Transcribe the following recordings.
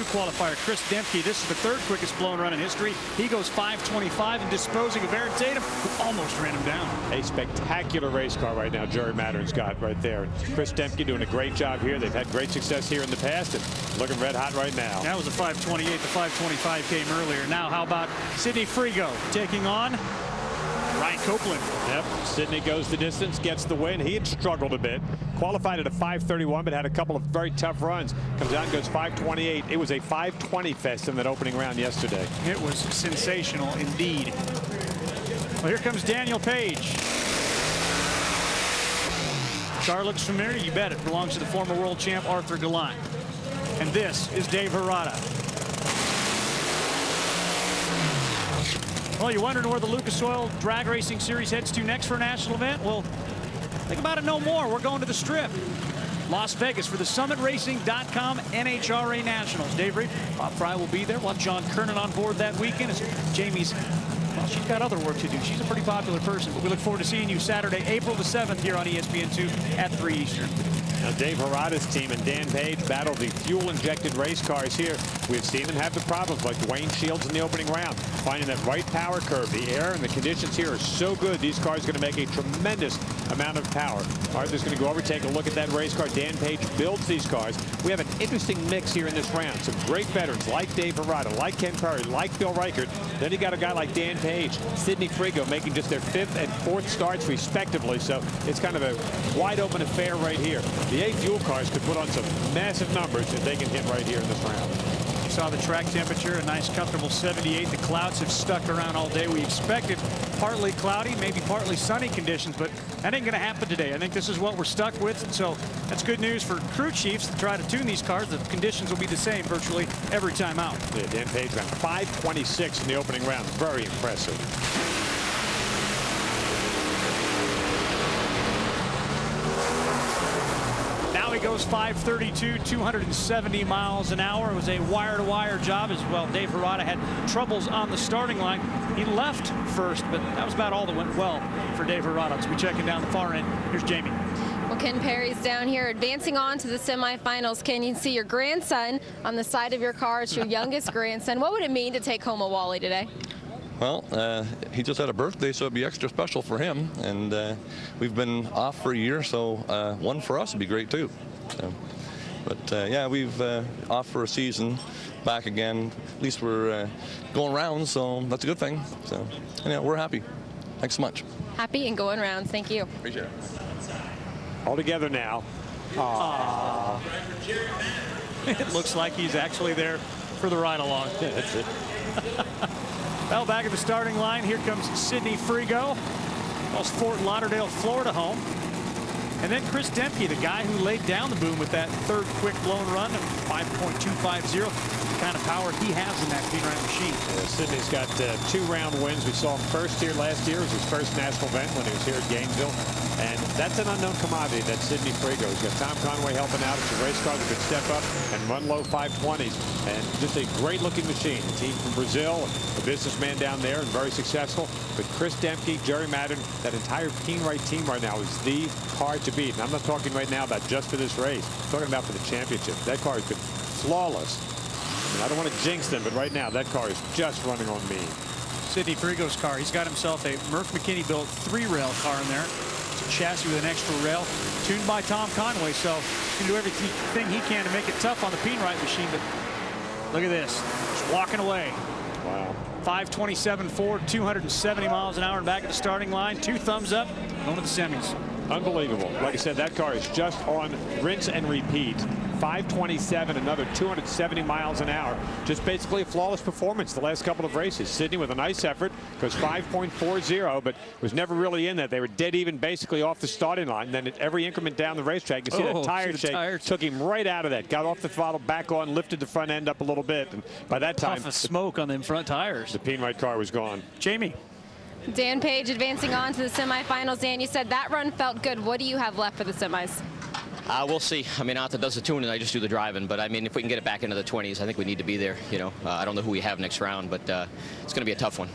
qualifier. Chris Dempke, this is the third quickest blown run in history. He goes 5:25 and disposing of Aaron Tatum, who almost ran him down. A spectacular race car right now Jerry Mattern's got right there. Chris Dempke doing a great job here. They've had great success here in the past and looking red hot right now. That was a 5:28. The 5:25 came earlier. Now how about Sidney Frigo taking on Ryan Copeland? Yep, Sidney goes the distance, gets the win. He had struggled a bit. Qualified at a 5:31, but had a couple of very tough runs. Comes out and goes 5:28. It was a 5:20 fest in that opening round yesterday. It was sensational indeed. Well, here comes Daniel Page. Car looks familiar, you bet it. Belongs to the former world champ Arthur Gallant. And this is Dave Harada. Well, you're wondering where the Lucas Oil Drag Racing Series heads to next for a national event? Well, think about it no more. We're going to the Strip. Las Vegas for the SummitRacing.com NHRA Nationals. Dave Reed, Bob Fry will be there. We'll have John Kernan on board that weekend. As Jamie's, well, she's got other work to do. She's a pretty popular person, but we look forward to seeing you Saturday, April the 7th here on ESPN2 at 3 Eastern. Now, Dave Harada's team and Dan Page battle the fuel-injected race cars here. We've seen them have the problems like Dwayne Shields in the opening round, finding that right power curve. The air and the conditions here are so good. These cars are going to make a tremendous amount of power. Arthur's going to go over, take a look at that race car. Dan Page builds these cars. We have an interesting mix here in this round. Some great veterans like Dave Harada, like Ken Perry, like Bill Reichert. Then you got a guy like Dan Page, Sidney Frigo making just their 5th and 4th starts respectively. So it's kind of a wide open affair right here. The 8 fuel cars could put on some massive numbers if they can hit right here in this round. You saw the track temperature, a nice comfortable 78. The clouds have stuck around all day. We expected partly cloudy, maybe partly sunny conditions, but that ain't going to happen today. I think this is what we're stuck with, and so that's good news for crew chiefs to try to tune these cars. The conditions will be the same virtually every time out. Yeah, Dan Page ran 5:26 in the opening round. Very impressive. He goes 5:32, 270 miles an hour. It was a wire-to-wire job as well. Dave Harada had troubles on the starting line. He left first, but that was about all that went well for Dave Harada. So we checking down the far end. Here's Jamie. Well, Ken Perry's down here advancing on to the semifinals. Ken, you can see your grandson on the side of your car. It's your youngest grandson. What would it mean to take home a Wally today? Well, he just had a birthday, so it'd be extra special for him. And we've been off for a year, so one for us would be great too. So, but yeah, we've off for a season, back again. At least we're going rounds, so that's a good thing. So, anyhow, we're happy. Thanks so much. Happy and going rounds. Thank you. Appreciate it. All together now. Aww. It looks like he's actually there for the ride along. Yeah, that's it. Well, back at the starting line, here comes Sidney Frigo. Calls Fort Lauderdale, Florida home. And then Chris Dempke, the guy who laid down the boom with that third quick blown run of 5.250. The kind of power he has in that P-Ride machine. Sidney's got 2 round wins. We saw him first here last year. It was his first national event when he was here at Gainesville. And that's an unknown commodity, that Sidney Frigo. He's got Tom Conway helping out. It's a race car that could step up and run low 520s. And just a great-looking machine. A team from Brazil, a businessman down there, and very successful. But Chris Dempke, Jerry Mattern, that entire P-Ride team right now is the car to beat. And I'm not talking right now about just for this race. I'm talking about for the championship. That car has been flawless. I don't want to jinx them, but right now that car is just running on me. Sidney Frigo's car. He's got himself a Murph McKinney built 3-rail car in there. It's a chassis with an extra rail, tuned by Tom Conway. So he can do everything he can to make it tough on the P-Ride machine. But look at this, just walking away. Wow. 5:27.4, 270 miles an hour, and back at the starting line. 2 thumbs up, going to the semis. Unbelievable. Like I said, that car is just on rinse and repeat. 5:27, another 270 miles an hour. Just basically a flawless performance the last couple of races. Sidney with a nice effort, goes 5.40, but was never really in that. They were dead even basically off the starting line. Then at every increment down the racetrack, you see that tire shake took him right out of that. Got off the throttle, back on, lifted the front end up a little bit. And by that time, puff of smoke on them front tires. The P-Ride car was gone. Jamie. Dan Page advancing on to the semifinals. Dan, you said that run felt good. What do you have left for the semis? We'll see. I mean, Arthur does the tuning, I just do the driving. But I mean, if we can get it back into the 20s, I think we need to be there. You know, I don't know who we have next round, but it's going to be a tough one.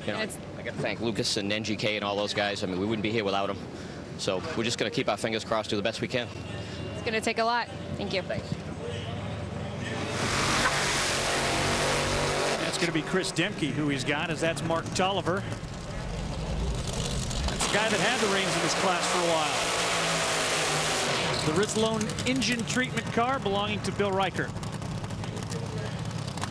You know, I got to thank Lucas and NGK and all those guys. I mean, we wouldn't be here without them. So we're just going to keep our fingers crossed, do the best we can. It's going to take a lot. Thank you. Thanks. it's going to be Chris Demke who he's got, as that's Mark Tolliver. That's the guy that had the reins in this class for a while. The Rizlone engine treatment car belonging to Bill Reichert.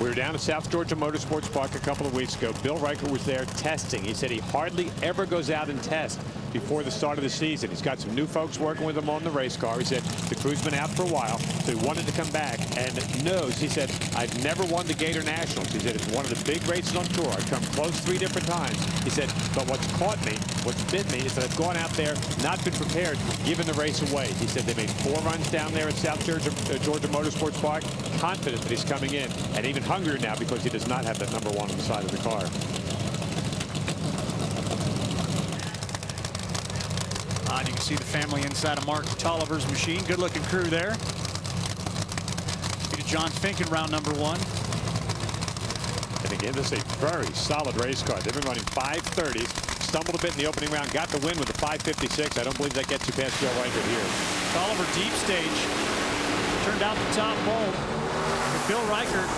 We were down at South Georgia Motorsports Park a couple of weeks ago. Bill Reichert was there testing. He said he hardly ever goes out and tests before the start of the season. He's got some new folks working with him on the race car. He said the crew's been out for a while, so he wanted to come back and knows. He said, I've never won the Gator Nationals. He said, it's one of the big races on tour. I've come close 3 different times. He said, but what's caught me, what's bit me, is that I've gone out there, not been prepared, given the race away. He said they made 4 runs down there at South Georgia Motorsports Park, confident that he's coming in, and even hungrier now because he does not have that number 1 on the side of the car. You can see the family inside of Mark Tolliver's machine. Good looking crew there. See John Fink in round number 1. And again, this is a very solid race car. They've been running 530s, stumbled a bit in the opening round, got the win with the 556. I don't believe that gets you past Bill Reichert here. Tolliver deep stage. Turned out the top bulb. But Bill Reichert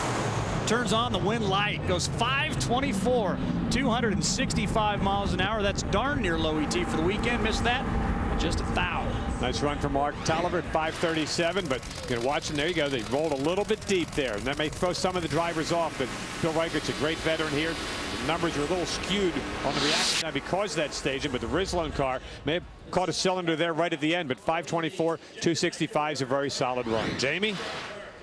turns on the win light. Goes 524, 265 miles an hour. That's darn near low ET for the weekend. Missed that. Just a foul. Nice run from Mark Tolliver at 537, but you can watch them. There you go. They rolled a little bit deep there, and that may throw some of the drivers off, but Bill Reichert's a great veteran here. The numbers are a little skewed on the reaction now because of that staging, but the Rizlone car may have caught a cylinder there right at the end, but 524, 265 is a very solid run. Jamie?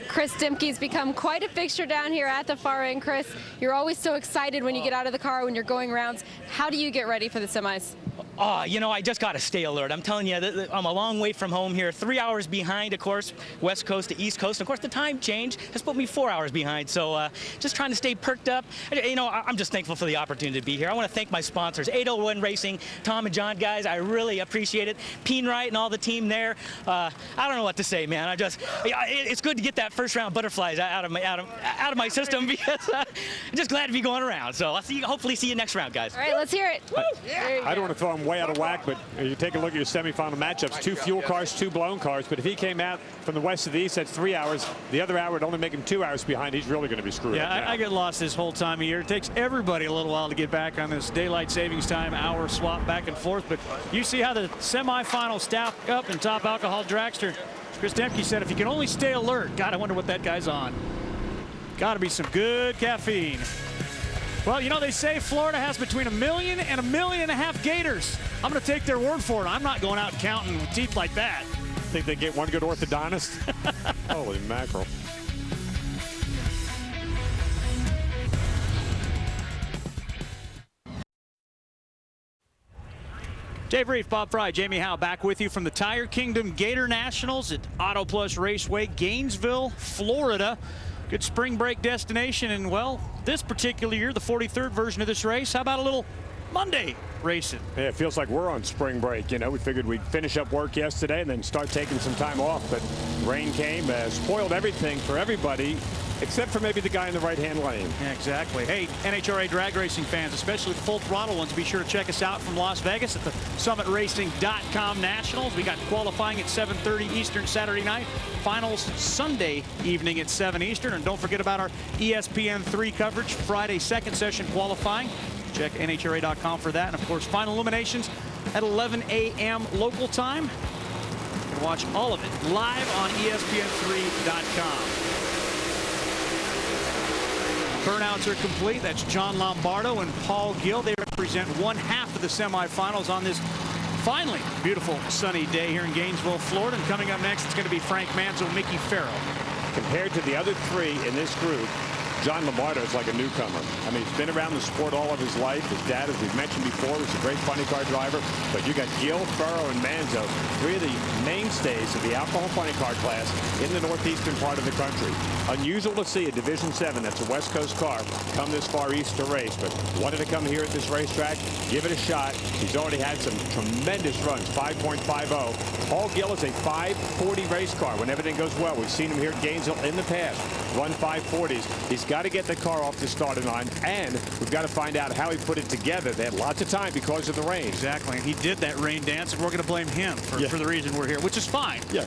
Chris Demke's become quite a fixture down here at the far end. Chris, you're always so excited when you get out of the car, when you're going rounds. How do you get ready for the semis? Oh, you know, I just got to stay alert. I'm telling you, I'm a long way from home here. 3 hours behind, of course, West Coast to East Coast. And of course, the time change has put me 4 hours behind. So just trying to stay perked up. You know, I'm just thankful for the opportunity to be here. I want to thank my sponsors, 801 Racing, Tom and John, guys. I really appreciate it. Peenwright and all the team there. I don't know what to say, man. It's good to get that first round butterflies out of my system because I'm just glad to be going around. So I'll hopefully see you next round, guys. All right, let's hear it. I don't want to throw him way out of whack, but you take a look at your semifinal matchups. 2 fuel cars, 2 blown cars. But if he came out from the west to the east, that's 3 hours. The other hour would only make him 2 hours behind. He's really going to be screwed up now. I get lost this whole time of year. It takes everybody a little while to get back on this daylight savings time hour swap back and forth. But you see how the semifinals stack up in Top Alcohol Dragster. Chris Demke said if you can only stay alert. God, I wonder what that guy's on. Got to be some good caffeine. Well, you know, they say Florida has between 1 million and 1.5 million gators. I'm going to take their word for it. I'm not going out and counting with teeth like that. Think they get one good orthodontist? Holy mackerel. Dave Reef, Bob Fry, Jamie Howe back with you from the Tire Kingdom Gatornationals at Auto Plus Raceway, Gainesville, Florida. Good spring break destination, and well, this particular year, the 43rd version of this race. How about a little Monday racing? Yeah, it feels like we're on spring break. You know, we figured we'd finish up work yesterday and then start taking some time off, but rain came, spoiled everything for everybody, except for maybe the guy in the right-hand lane. Yeah, exactly. Hey, NHRA drag racing fans, especially the full throttle ones, be sure to check us out from Las Vegas at the SummitRacing.com Nationals. We got qualifying at 7:30 Eastern Saturday night. Finals Sunday evening at 7 Eastern. And don't forget about our ESPN3 coverage, Friday second session qualifying. Check NHRA.com for that. And, of course, final eliminations at 11 a.m. local time. You can watch all of it live on ESPN3.com. Burnouts are complete. That's John Lombardo and Paul Gill. They represent 1/2 of the semifinals on this finally beautiful sunny day here in Gainesville, Florida. And coming up next, it's going to be Frank Manzo, Mickey Farrow. Compared to the other 3 in this group, John Lombardo is like a newcomer. I mean, he's been around the sport all of his life. His dad, as we've mentioned before, was a great funny car driver. But you got Gill, Farrow, and Manzo, 3 of the mainstays of the alcohol funny car class in the northeastern part of the country. Unusual to see a Division 7, that's a West Coast car, come this far east to race. But wanted to come here at this racetrack, give it a shot. He's already had some tremendous runs, 5.50. Paul Gill is a 540 race car when everything goes well. We've seen him here at Gainesville in the past, run 540s. He's got to get the car off the starting line, and we've got to find out how he put it together. They had lots of time because of the rain. Exactly, and he did that rain dance, and we're going to blame him for the reason we're here, which is fine. Yeah.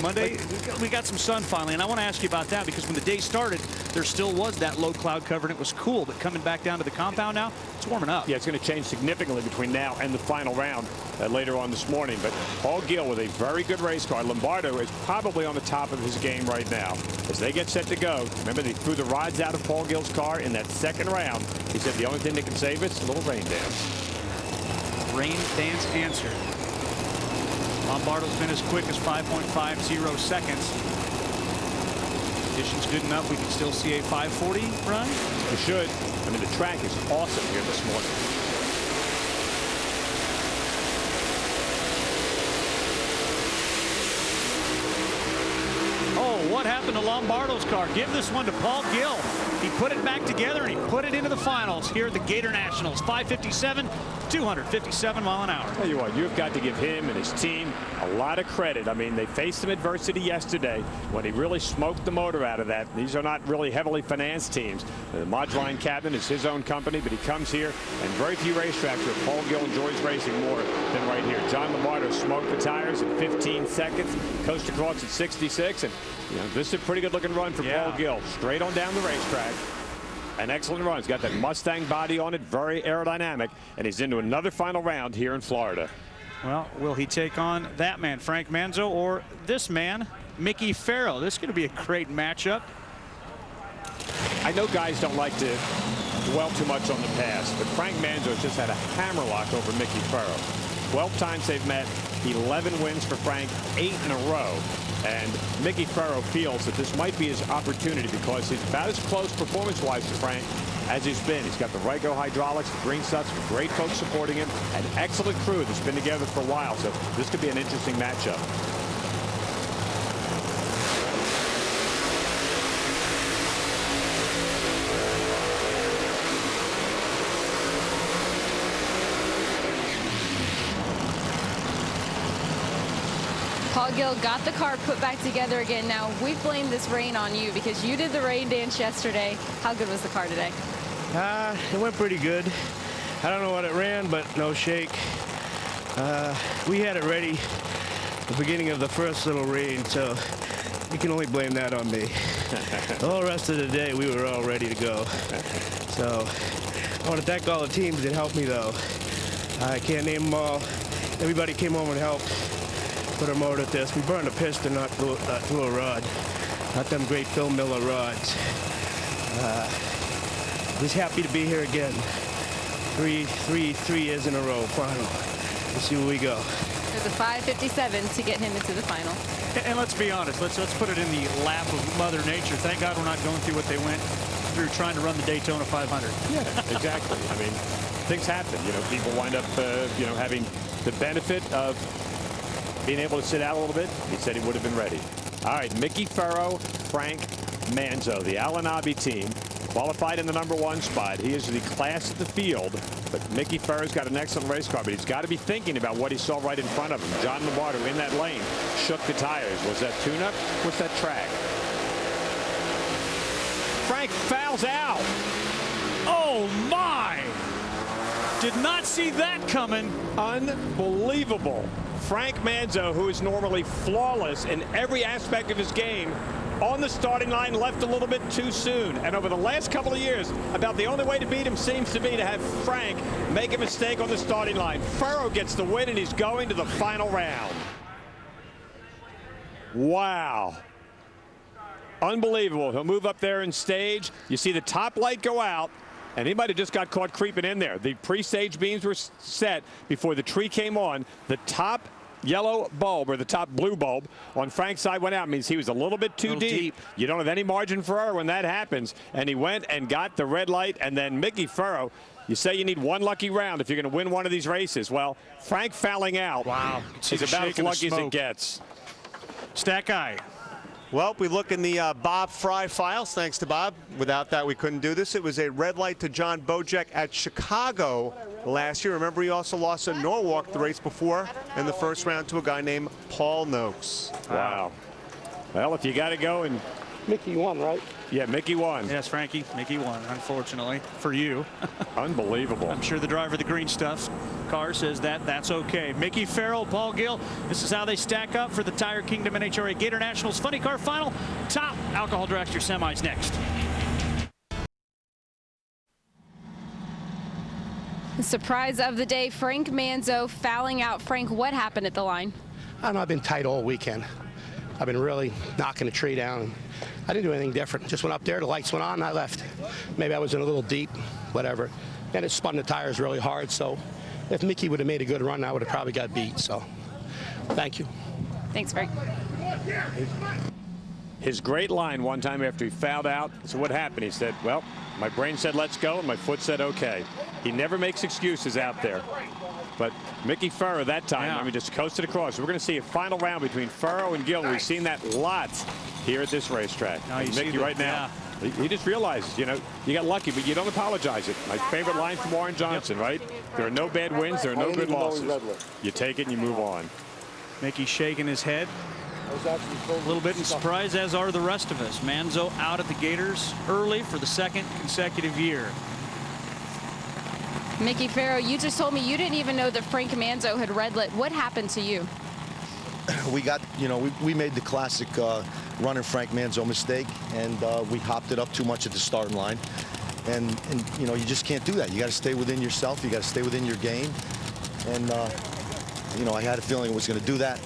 Monday, we got some sun finally, and I want to ask you about that because when the day started, there still was that low cloud cover, and it was cool. But coming back down to the compound now, it's warming up. Yeah, it's going to change significantly between now and the final round later on this morning. But Paul Gill with a very good race car. Lombardo is probably on the top of his game right now. As they get set to go, remember they threw the rods out of Paul Gill's car in that second round. He said the only thing that can save us is a little rain dance. Rain dance answer. Lombardo's been as quick as 5.50 seconds. Conditions good enough, we can still see a 540 run. We should. I mean, the track is awesome here this morning. Oh, what happened to Lombardo's car? Give this one to Paul Gill. He put it back together and he put it into the finals here at the Gatornationals. 557, 257 mile an hour. Tell you what, you've got to give him and his team a lot of credit. I mean, they faced some adversity yesterday when he really smoked the motor out of that. These are not really heavily financed teams. The Modline Cabin is his own company, but he comes here, and very few racetracks where Paul Gill enjoys racing more than right here. John Lombardo smoked the tires in 15 seconds, coast across at 66, and you know, this is a pretty good looking run for Paul Gill. Straight on down the racetrack. An excellent run. He's got that Mustang body on it, very aerodynamic, and he's into another final round here in Florida. Well, will he take on that man, Frank Manzo, or this man, Mickey Farrow? This is going to be a great matchup. I know guys don't like to dwell too much on the past, but Frank Manzo just had a hammerlock over Mickey Farrow. 12 times they've met, 11 wins for Frank, 8 in a row. And Mickey Farrow feels that this might be his opportunity because he's about as close performance-wise to Frank as he's been. He's got the Rygo hydraulics, the green stuff, great folks supporting him, an excellent crew that's been together for a while. So this could be an interesting matchup. Paul Gill got the car put back together again. Now, we've blamed this rain on you because you did the rain dance yesterday. How good was the car today? It went pretty good. I don't know what it ran, but no shake. We had it ready at the beginning of the first little rain, so you can only blame that on me. The whole rest of the day, we were all ready to go. So I want to thank all the teams that helped me, though. I can't name them all. Everybody came over and helped put a motor at this. We burned a piston, not through a rod. Not them great Phil Miller rods. Just happy to be here again. Three years in a row, final. Let's see where we go. There's a 557 to get him into the final. And let's be honest, let's put it in the lap of Mother Nature. Thank God we're not going through what they went through trying to run the Daytona 500. Yeah, exactly. I mean, things happen. You know, people wind up, you know, having the benefit of being able to sit out a little bit. He said he would have been ready. All right, Mickey Farrow, Frank Manzo, the Al-Anabi team, qualified in the #1 spot. He is the class of the field, but Mickey Farrow's got an excellent race car, but he's got to be thinking about what he saw right in front of him. John Lombardo in that lane shook the tires. Was that tune-up? What's that track? Frank fouls out. Oh, my! Did not see that coming. Unbelievable. Frank Manzo, who is normally flawless in every aspect of his game, on the starting line, left a little bit too soon. And over the last couple of years, about the only way to beat him seems to be to have Frank make a mistake on the starting line. Farrow gets the win, and he's going to the final round. Wow. Unbelievable. He'll move up there in stage. You see the top light go out, and he might have just got caught creeping in there. The pre-stage beams were set before the tree came on. The top yellow bulb, or the top blue bulb on Frank's side went out. It means he was a little bit too deep. You don't have any margin for error when that happens. And he went and got the red light. And then Mickey Farrow, you say you need one lucky round if you're going to win one of these races. Well, Frank fouling out is about as lucky as it gets. Stack Guy. Well, we look in the Bob Fry files, thanks to Bob. Without that, we couldn't do this. It was a red light to John Bojek at Chicago last year. Remember, he also lost at Norwalk the race before in the first round to a guy named Paul Noakes. Wow. Well, if you got to go, and Mickey won, right? yeah, Mickey won. Yes, Frankie. Mickey won, unfortunately, for you. Unbelievable. I'm sure the driver of the green stuff car says that's okay. Mickey Farrell, Paul Gill, this is how they stack up for the Tire Kingdom NHRA Gatornationals Funny Car Final. Top alcohol dragster semis next. The surprise of the day, Frank Manzo fouling out. Frank, what happened at the line? I don't know, I've been tight all weekend. I've been really knocking the tree down. I didn't do anything different. Just went up there, the lights went on, and I left. Maybe I was in a little deep, whatever. And it spun the tires really hard, so if Mickey would have made a good run, I would have probably got beat, so thank you. Thanks, Frank. His great line one time after he fouled out. So what happened? He said, well, my brain said let's go, and my foot said okay. He never makes excuses out there. But Mickey Farrow that time, I mean, just coasted across. We're going to see a final round between Farrow and Gill. We've seen that lots here at this racetrack. And Mickey right now, he just realizes, you know, you got lucky, but you don't apologize it. My favorite line from Warren Johnson, right? There are no bad wins, there are no good losses. You take it and you move on. Mickey shaking his head. A little bit in surprise, as are the rest of us. Manzo out at the Gators early for the second consecutive year. Mickey Farrow, you just told me you didn't even know that Frank Manzo had red lit. What happened to you? We got, you know, we made the classic running Frank Manzo mistake, and we hopped it up too much at the starting line. And you know, you just can't do that. You got to stay within yourself. You got to stay within your game. And, you know, I had a feeling it was going to do that.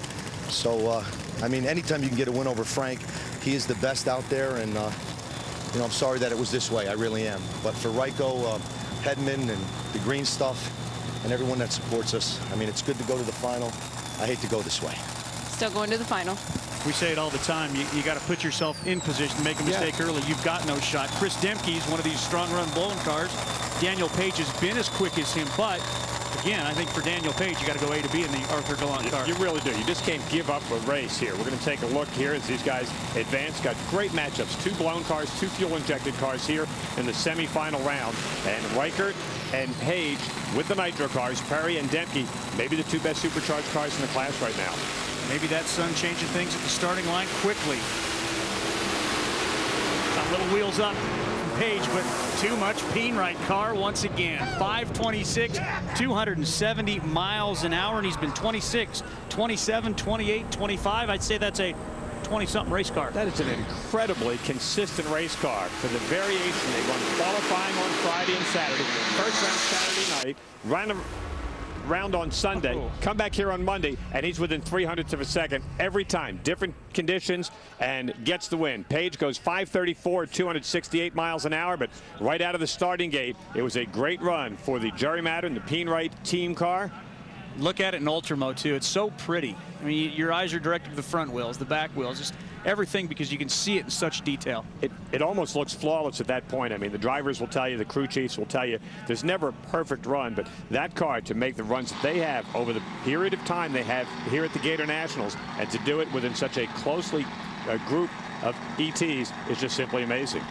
So, I mean, anytime you can get a win over Frank, he is the best out there. And, you know, I'm sorry that it was this way. I really am. But for Ryko, Hedman, and the green stuff, and everyone that supports us, I mean, it's good to go to the final. I hate to go this way. Still going to the final. We say it all the time. You got to put yourself in position to make a mistake early. You've got no shot. Chris Demke's one of these strong run blowing cars. Daniel Page has been as quick as him, but again, I think for Daniel Page, you got to go A to B in the Arthur Gallant car. You really do. You just can't give up a race here. We're going to take a look here as these guys advance. Got great matchups. Two blown cars, two fuel-injected cars here in the semifinal round. And Reichert and Page with the nitro cars. Perry and Demke, maybe the two best supercharged cars in the class right now. Maybe that sun changing things at the starting line quickly. A little wheels up from Page, but too much Peenright car once again. 526, 270 miles an hour, and he's been 26, 27, 28, 25. I'd say that's a 20-something race car. That is an incredibly consistent race car. For the variation, they run qualifying on Friday and Saturday. First round Saturday night, round on Sunday, come back here on Monday, and he's within 0.03 of a second every time. Different conditions, and gets the win. Page goes 534 at 268 miles an hour, but right out of the starting gate, it was a great run for the Jerry Madden, the Peenright team car. Look at it in ultra mode too. It's so pretty. I mean, your eyes are directed to the front wheels, the back wheels, just everything, because you can see it in such detail. It almost looks flawless at that point. I mean, the drivers will tell you, the crew chiefs will tell you, there's never a perfect run, but that car, to make the runs that they have over the period of time they have here at the Gatornationals, and to do it within such a closely group of ETs is just simply amazing.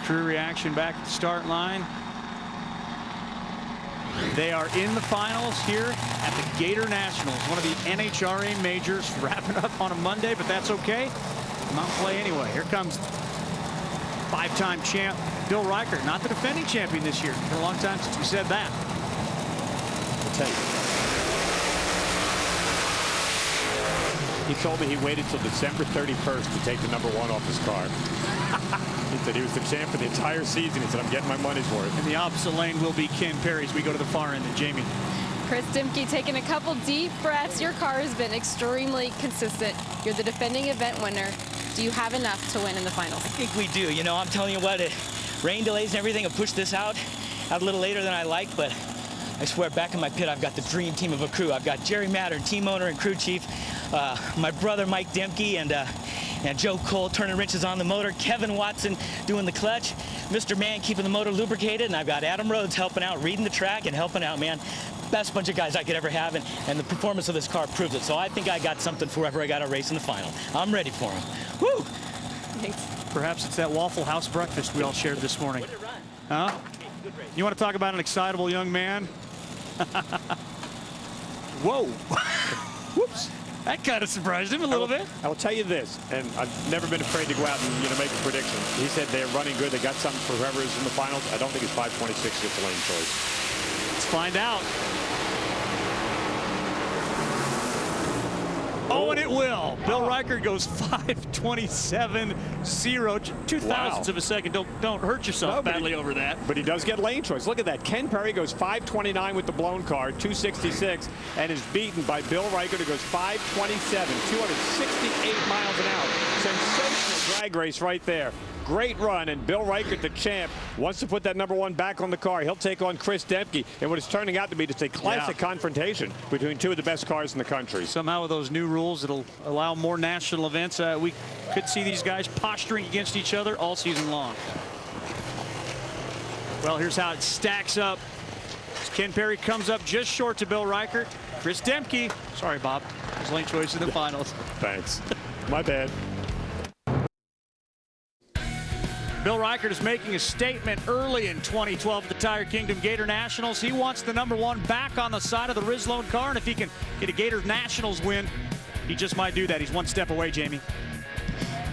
Crew reaction back at the start line. They are in the finals here at the Gatornationals, one of the NHRA majors, wrapping up on a Monday, but that's okay. Come out and play anyway. Here comes five-time champ Bill Reichert, not the defending champion this year. It's been a long time since we said that. I'll tell you. He told me he waited till December 31st to take the #1 off his car. He said he was the champ for the entire season. He said, I'm getting my money's worth. In the opposite lane will be Ken Perry as we go to the far end. And Jamie. Chris Demke taking a couple deep breaths. Your car has been extremely consistent. You're the defending event winner. Do you have enough to win in the finals? I think we do. You know, I'm telling you what, rain delays and everything have pushed this out a little later than I like, but I swear back in my pit, I've got the dream team of a crew. I've got Jerry Madden, team owner and crew chief, my brother Mike Demke, and Joe Cole turning wrenches on the motor, Kevin Watson doing the clutch, Mr. Man keeping the motor lubricated, and I've got Adam Rhodes helping out, reading the track and helping out, man. Best bunch of guys I could ever have, and the performance of this car proves it. So I think I got something for whoever I got to race in the final. I'm ready for him. Woo! Thanks. Perhaps it's that Waffle House breakfast we all shared this morning. Huh? You want to talk about an excitable young man? Whoa. Whoops. That kind of surprised him a little bit. I will tell you this, and I've never been afraid to go out and make a prediction. He said they're running good. They got something for whoever is in the finals. I don't think it's 526 gets the lane choice. Let's find out. Oh, and it will. Bill Reichert goes 5:27.0. 2 thousandths of a second. Don't hurt yourself badly over that. But he does get lane choice. Look at that. Ken Perry goes 5:29 with the blown car, 266, and is beaten by Bill Reichert, who goes 5:27, 268 miles an hour. Sensational drag race right there. Great run, and Bill Reichert, the champ, wants to put that #1 back on the car. He'll take on Chris Dempke in what is turning out to be just a classic confrontation between two of the best cars in the country. Somehow with those new rules, it'll allow more national events. We could see these guys posturing against each other all season long. Well, here's how it stacks up. Ken Perry comes up just short to Bill Reichert. Chris Dempke, sorry, Bob, his lane choice in the finals. Thanks. My bad. Bill Reichert is making a statement early in 2012 at the Tire Kingdom Gatornationals. He wants the #1 back on the side of the Rizlone car, and if he can get a Gatornationals win, he just might do that. He's one step away, Jamie.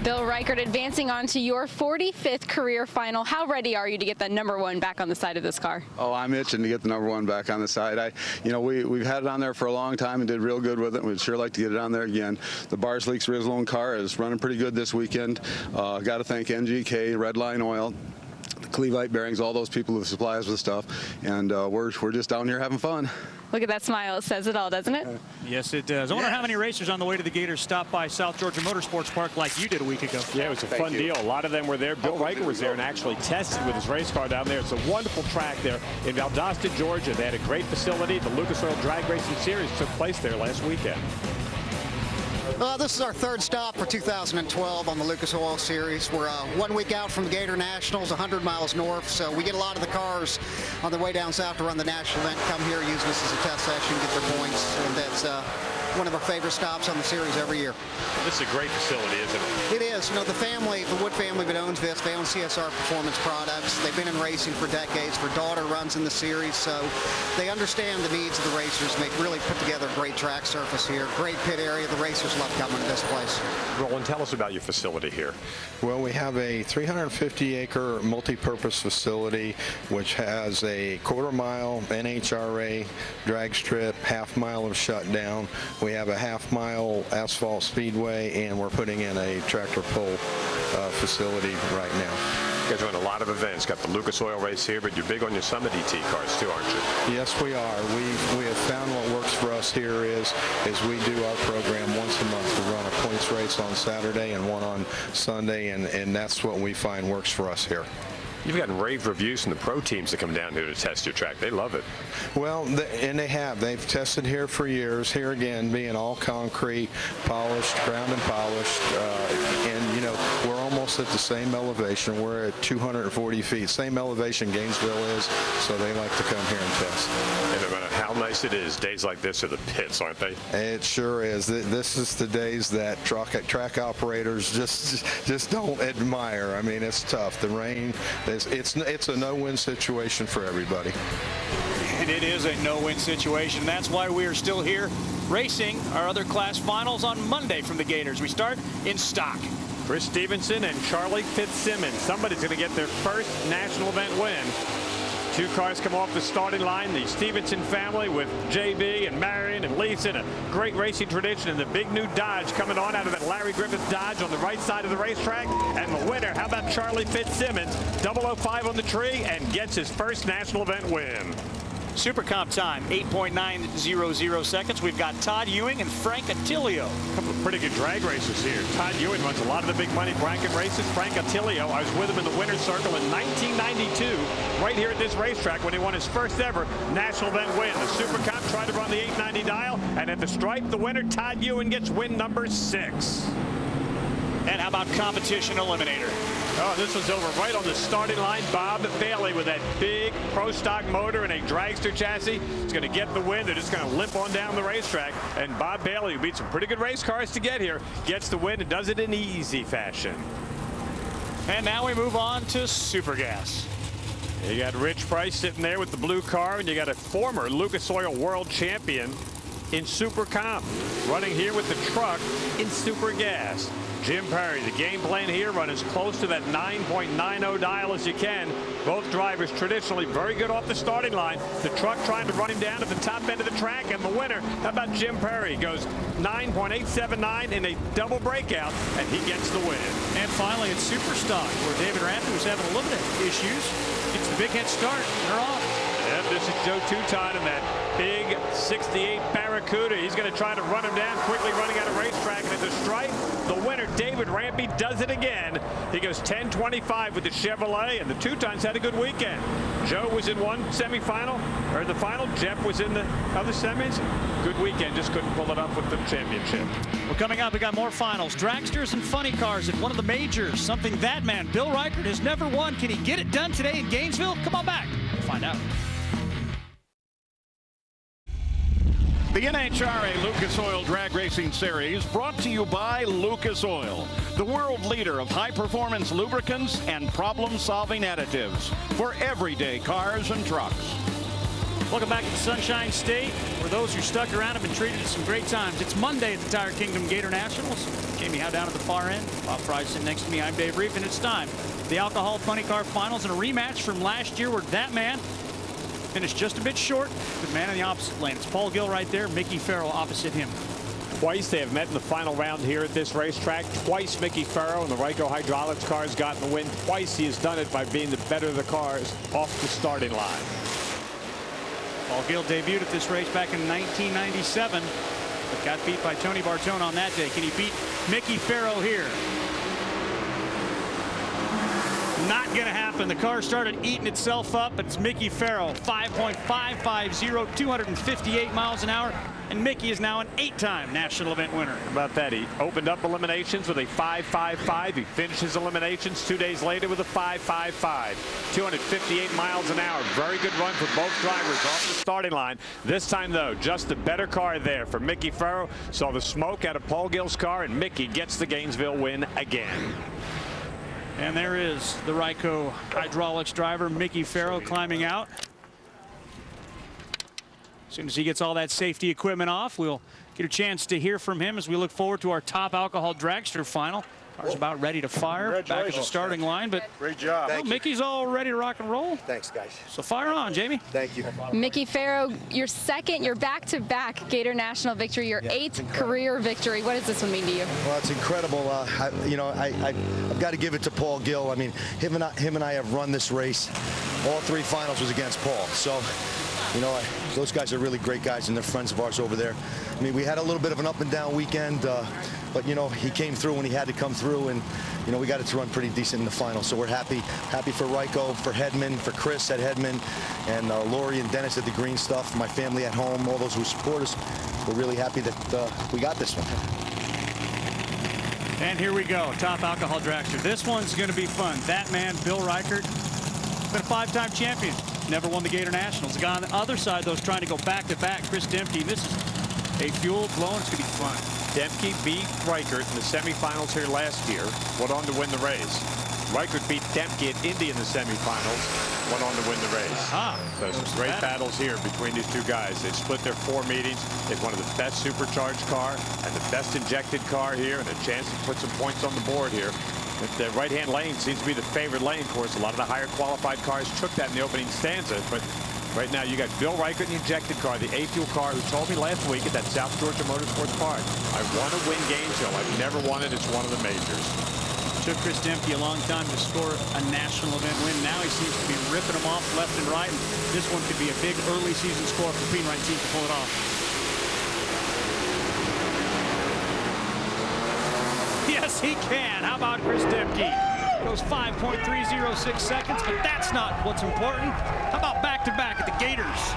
Bill Reichert advancing on to your 45th career final. How ready are you to get that #1 back on the side of this car? Oh, I'm itching to get the #1 back on the side. We've had it on there for a long time and did real good with it. We'd sure like to get it on there again. The Bars Leaks Rizlone car is running pretty good this weekend. Got to thank NGK, Redline Oil, the Clevite bearings, all those people who supply us with stuff, and we're just down here having fun. Look at that smile. It says it all, doesn't it? Yes, it does. I wonder how many racers on the way to the Gators stopped by South Georgia Motorsports Park like you did a week ago. Yeah, it was a fun deal. A lot of them were there. Bill Reichert was there and actually tested with his race car down there. It's a wonderful track there in Valdosta, Georgia. They had a great facility. The Lucas Oil Drag Racing Series took place there last weekend. This is our third stop for 2012 on the Lucas Oil Series. We're 1 week out from the Gator Nationals, 100 miles north, so we get a lot of the cars on their way down south to run the national event come here, use this as a test session, get their points, and that's one of our favorite stops on the series every year. This is a great facility, isn't it? It is. You know, the Wood family that owns this, they own CSR Performance Products. They've been in racing for decades. Their daughter runs in the series, so they understand the needs of the racers. They really put together a great track surface here, great pit area. The racers love coming to this place. Roland, tell us about your facility here. Well, we have a 350-acre multi-purpose facility which has a quarter-mile NHRA drag strip, half-mile of shutdown. We have a half-mile asphalt speedway, and we're putting in a tractor pull facility right now. You guys run a lot of events. Got the Lucas Oil race here, but you're big on your Summit ET cars too, aren't you? Yes, we are. We have found what works for us here is we do our program once a month. We run a points race on Saturday and one on Sunday, and that's what we find works for us here. You've gotten rave reviews from the pro teams that come down here to test your track. They love it. Well, and they have. They've tested here for years. Here again, being all concrete, polished, ground and polished, and you know we're almost at the same elevation. We're at 240 feet, same elevation Gainesville is, so they like to come here and test. And no matter how nice it is, days like this are the pits, aren't they? It sure is. This is the days that track operators just don't admire. I mean, it's tough. The rain. It's a no-win situation for everybody. And it is a no-win situation. That's why we are still here racing our other class finals on Monday from the Gators. We start in stock. Chris Stevenson and Charlie Fitzsimmons. Somebody's going to get their first national event win. Two cars come off the starting line. The Stevenson family with JB and Marion and Lisa, and a great racing tradition, and the big new Dodge coming on out of that Larry Griffith Dodge on the right side of the racetrack. And the winner, how about Charlie Fitzsimmons, 005 on the tree, and gets his first national event win. Super comp time, 8.900 seconds. We've got Todd Ewing and Frank Attilio. A couple of pretty good drag racers here. Todd Ewing runs a lot of the big money bracket races. Frank Attilio, I was with him in the winner's circle in 1992, right here at this racetrack when he won his first ever national event win. The Super Comp tried to run the 890 dial, and at the stripe, the winner, Todd Ewing, gets win number 6. And how about competition eliminator? Oh, this was over right on the starting line. Bob Bailey with that big pro stock motor and a dragster chassis. It's going to get the win. They're just going to limp on down the racetrack. And Bob Bailey, who beat some pretty good race cars to get here, gets the win and does it in easy fashion. And now we move on to Super Gas. You got Rich Price sitting there with the blue car, and you got a former Lucas Oil world champion in Super Comp running here with the truck in Super Gas. Jim Perry. The game plan here, run as close to that 9.90 dial as you can. Both drivers traditionally very good off the starting line. The truck trying to run him down at the top end of the track, and the winner, how about Jim Perry? Goes 9.879 in a double breakout, and he gets the win. And finally, it's Superstock, where David Rampton was having a little bit of issues. Gets the big head start. They're off. Yep, this is Joe Touton in that big 68 Barracuda. He's going to try to run him down, quickly running out of racetrack. And at the stripe, the winner, David Rampy, does it again. He goes 10.25 with the Chevrolet, and the Teutons had a good weekend. Joe was in one semifinal, or the final. Jeff was in the other semis. Good weekend, just couldn't pull it up with the championship. Well, coming up, we got more finals. Dragsters and funny cars at one of the majors. Something that man, Bill Reichert, has never won. Can he get it done today in Gainesville? Come on back. We'll find out. The NHRA Lucas Oil Drag Racing Series brought to you by Lucas Oil, the world leader of high-performance lubricants and problem-solving additives for everyday cars and trucks. Welcome back to the Sunshine State, where those who stuck around have been treated to some great times. It's Monday at the Tire Kingdom Gatornationals. Jamie Howe down at the far end. Bob Fry sitting next to me. I'm Dave Reef, and it's time. The Alcohol Funny Car Finals and a rematch from last year, where that man finished just a bit short. The man in the opposite lane. It's Paul Gill right there. Mickey Farrell opposite him. Twice they have met in the final round here at this racetrack. Twice Mickey Farrell and the Ryco Hydraulics cars gotten the win. Twice he has done it by being the better of the cars off the starting line. Paul Gill debuted at this race back in 1997, but got beat by Tony Bartone on that day. Can he beat Mickey Farrell here? Not going to happen. The car started eating itself up. It's Mickey Farrell, 5.550, 258 miles an hour. And Mickey is now an 8-time national event winner. How about that? He opened up eliminations with a 5.55. He finished his eliminations 2 days later with a 5.55. 258 miles an hour. Very good run for both drivers off the starting line. This time, though, just the better car there for Mickey Farrell. Saw the smoke out of Paul Gill's car, and Mickey gets the Gainesville win again. And there is the Ryco Hydraulics driver, Mickey Farrell, climbing out. As soon as he gets all that safety equipment off, we'll get a chance to hear from him as we look forward to our top alcohol dragster final. Car's about ready to fire. Back at the starting line, but great job. Well, Mickey's all ready to rock and roll. Thanks, guys. So fire on, Jamie. Thank you. Mickey Farrell, your back-to-back Gator National victory, your 8th career victory. What does this one mean to you? Well, it's incredible. I've got to give it to Paul Gill. I mean, him and I have run this race. All 3 finals was against Paul. So, those guys are really great guys, and they're friends of ours over there. I mean, we had a little bit of an up-and-down weekend, but, he came through when he had to come through, and, we got it to run pretty decent in the final. So we're happy for Ryco, for Hedman, for Chris at Hedman, and Lori and Dennis at the Green Stuff, my family at home, all those who support us. We're really happy that we got this one. And here we go, top alcohol dragster. This one's going to be fun. That man, Bill Reichert, been a 5-time champion. Never won the Gator Nationals. The guy on the other side, though, is trying to go back-to-back. Chris Dempke. This is a fuel blowing. It's going to be fun. Dempke beat Reichert in the semifinals here last year. Went on to win the race. Reichert beat Dempke at Indy in the semifinals. Went on to win the race. So some great battles here between these two guys. They split their 4 meetings. They've one of the best supercharged car and the best injected car here, and a chance to put some points on the board here. The right-hand lane seems to be the favorite lane. Of course, a lot of the higher qualified cars took that in the opening stanza, but right now you got Bill Reichert in the injected car, the A-Fuel car, who told me last week at that South Georgia Motorsports Park, I want to win Gainesville. I've never won it. It's one of the majors. Took Chris Dempke a long time to score a national event win. Now he seems to be ripping them off left and right, and this one could be a big early season score for the Green Right team to pull it off. Yes, he can. How about Chris Dempke? Goes 5.306 seconds, but that's not what's important. How about back-to-back at the Gators?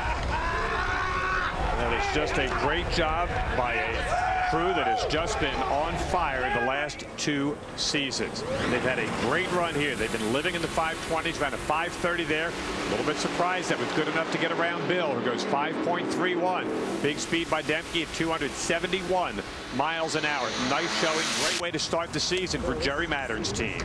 That is just a great job by a crew that has just been on fire in the last 2 seasons. They've had a great run here. They've been living in the 520s, ran a 530 there. A little bit surprised that was good enough to get around Bill, who goes 5.31. Big speed by Dempke at 271 miles an hour. Nice showing. Great way to start the season for Jerry Mattern's team.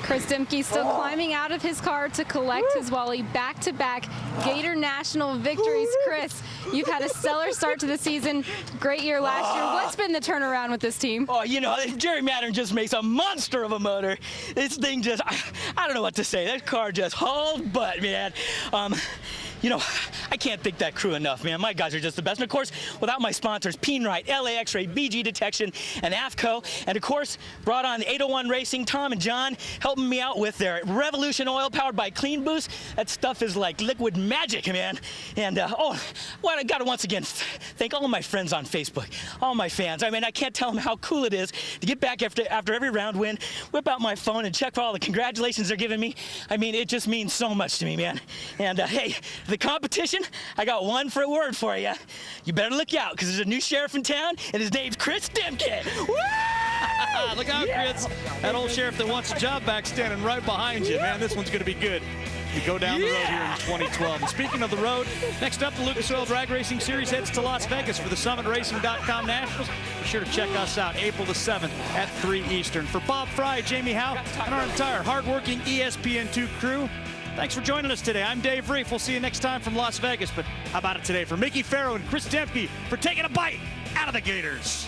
Chris Dimke still climbing out of his car to collect his Wally. Back-to-back Gator National victories. Chris, you've had a stellar start to the season. Great year last year. What's been the turnaround with this team? Oh, you know, Jerry Mattern just makes a monster of a motor. This thing just, I don't know what to say. That car just hauled butt, man. You know, I can't thank that crew enough, man. My guys are just the best. And of course, without my sponsors, Peenright, NHRA, BG Detection, and AFCO, and of course, brought on 801 Racing, Tom and John, helping me out with their Revolution oil powered by Clean Boost. That stuff is like liquid magic, man. And oh, well, I got to once again thank all of my friends on Facebook, all my fans. I mean, I can't tell them how cool it is to get back after every round win, whip out my phone and check for all the congratulations they're giving me. I mean, it just means so much to me, man. And hey, the competition, I got one word for you. You better look out, because there's a new sheriff in town, and his name's Chris Dimke. Look out, Chris. That old sheriff that wants a job back standing right behind you, man. This one's going to be good. We go down the road here in 2012. And speaking of the road, next up, the Lucas Oil Drag Racing Series heads to Las Vegas for the SummitRacing.com Nationals. Be sure to check us out April the 7th at 3 Eastern. For Bob Fry, Jamie Howe, and our entire hardworking ESPN2 crew, thanks for joining us today. I'm Dave Reef. We'll see you next time from Las Vegas. But how about it today for Mickey Farrow and Chris Dimke for taking a bite out of the Gators.